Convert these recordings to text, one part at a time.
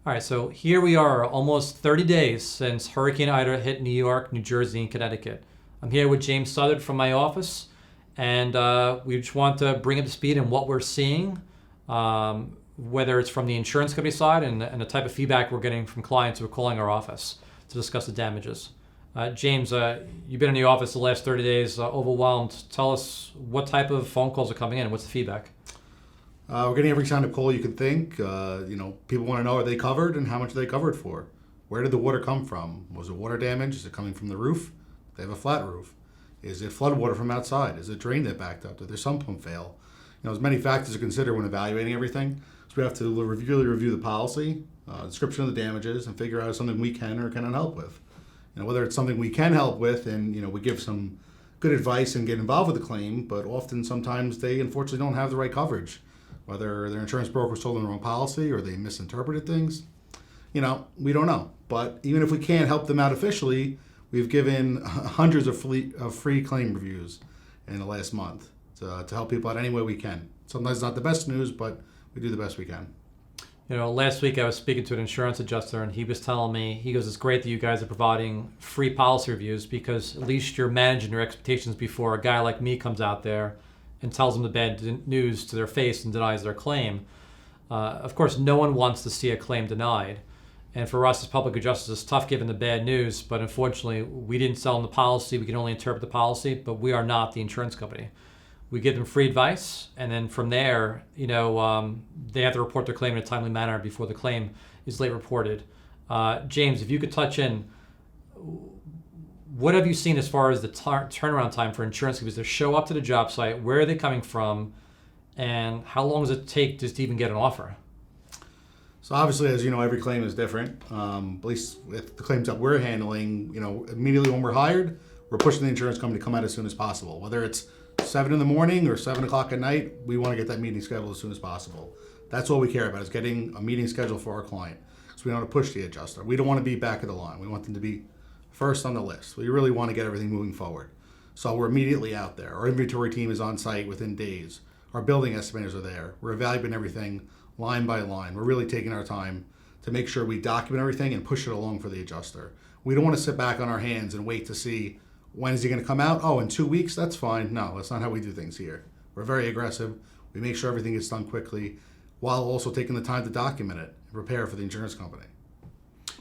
All right, so here we are, almost 30 days since Hurricane Ida hit New York, New Jersey, and Connecticut. I'm here with James Southard from my office, and we just want to bring up to speed on what we're seeing, whether it's from the insurance company side and the type of feedback we're getting from clients who are calling our office to discuss the damages. James, you've been in the office the last 30 days, overwhelmed. Tell us what type of phone calls are coming in. What's the feedback? We're getting every kind of call you can think. People want to know, are they covered and how much are they covered for? Where did the water come from? Was it water damage? Is it coming from the roof? They have a flat roof. Is it flood water from outside? Is it drain that backed up? Did their sump pump fail? There's many factors to consider when evaluating everything. So we have to really review the policy, description of the damages, and figure out if it's something we can or cannot help with. Whether it's something we can help with, and we give some good advice and get involved with the claim, but often sometimes they unfortunately don't have the right coverage. Whether their insurance broker told them the wrong policy or they misinterpreted things, we don't know. But even if we can't help them out officially, we've given hundreds of free claim reviews in the last month to help people out any way we can. Sometimes it's not the best news, but we do the best we can. Last week I was speaking to an insurance adjuster, and he was telling me, he goes, it's great that you guys are providing free policy reviews because at least you're managing your expectations before a guy like me comes out there and tells them the bad news to their face and denies their claim. Of course, no one wants to see a claim denied. And for us as public adjusters, it's tough giving the bad news, but unfortunately, we didn't sell them the policy. We can only interpret the policy, but we are not the insurance company. We give them free advice, and then from there, they have to report their claim in a timely manner before the claim is late reported. James, if you could touch in, what have you seen as far as the turnaround time for insurance companies to show up to the job site? Where are they coming from? And how long does it take just to even get an offer? So obviously, as you know, every claim is different. At least with the claims that we're handling, immediately when we're hired, we're pushing the insurance company to come out as soon as possible. Whether it's 7 in the morning or 7 o'clock at night, we want to get that meeting scheduled as soon as possible. That's all we care about, is getting a meeting scheduled for our client. So we don't want to push the adjuster. We don't want to be back of the line. We want them to be first on the list. We really want to get everything moving forward. So we're immediately out there. Our inventory team is on site within days. Our building estimators are there. We're evaluating everything line by line. We're really taking our time to make sure we document everything and push it along for the adjuster. We don't want to sit back on our hands and wait to see, when is he going to come out? Oh, in 2 weeks? That's fine. No, that's not how we do things here. We're very aggressive. We make sure everything gets done quickly while also taking the time to document it and prepare for the insurance company.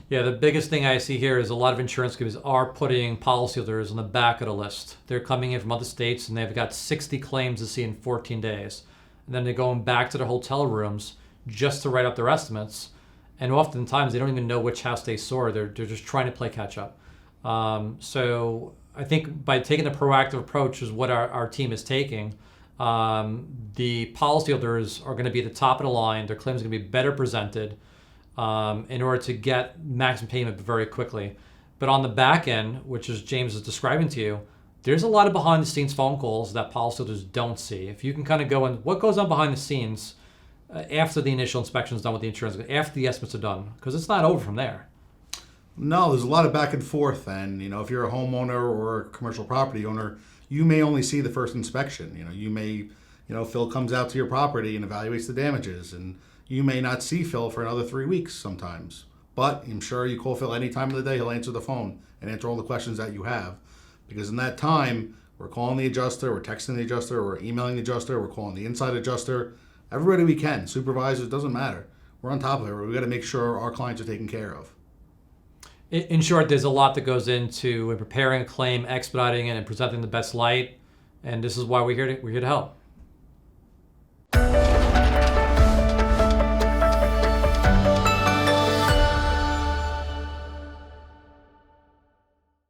Yeah, the biggest thing I see here is a lot of insurance companies are putting policyholders on the back of the list. They're coming in from other states and they've got 60 claims to see in 14 days. And then they're going back to their hotel rooms just to write up their estimates. And oftentimes they don't even know which house they saw. They're just trying to play catch up. So I think by taking the proactive approach is what our team is taking. The policyholders are going to be at the top of the line. Their claims are going to be better presented in order to get maximum payment very quickly. But on the back end, which is James is describing to you, there's a lot of behind the scenes phone calls that policyholders don't see. If you can kind of go in, what goes on behind the scenes after the initial inspection is done with the insurance, after the estimates are done, because it's not over from there. No, there's a lot of back and forth. And, if you're a homeowner or a commercial property owner, you may only see the first inspection. Phil comes out to your property and evaluates the damages, and you may not see Phil for another 3 weeks sometimes. But I'm sure you call Phil any time of the day, he'll answer the phone and answer all the questions that you have. Because in that time, we're calling the adjuster, we're texting the adjuster, we're emailing the adjuster, we're calling the inside adjuster, everybody we can, supervisors, doesn't matter. We're on top of it. We've got to make sure our clients are taken care of. In short, there's a lot that goes into preparing a claim, expediting it, and presenting the best light. And this is why we're here to help.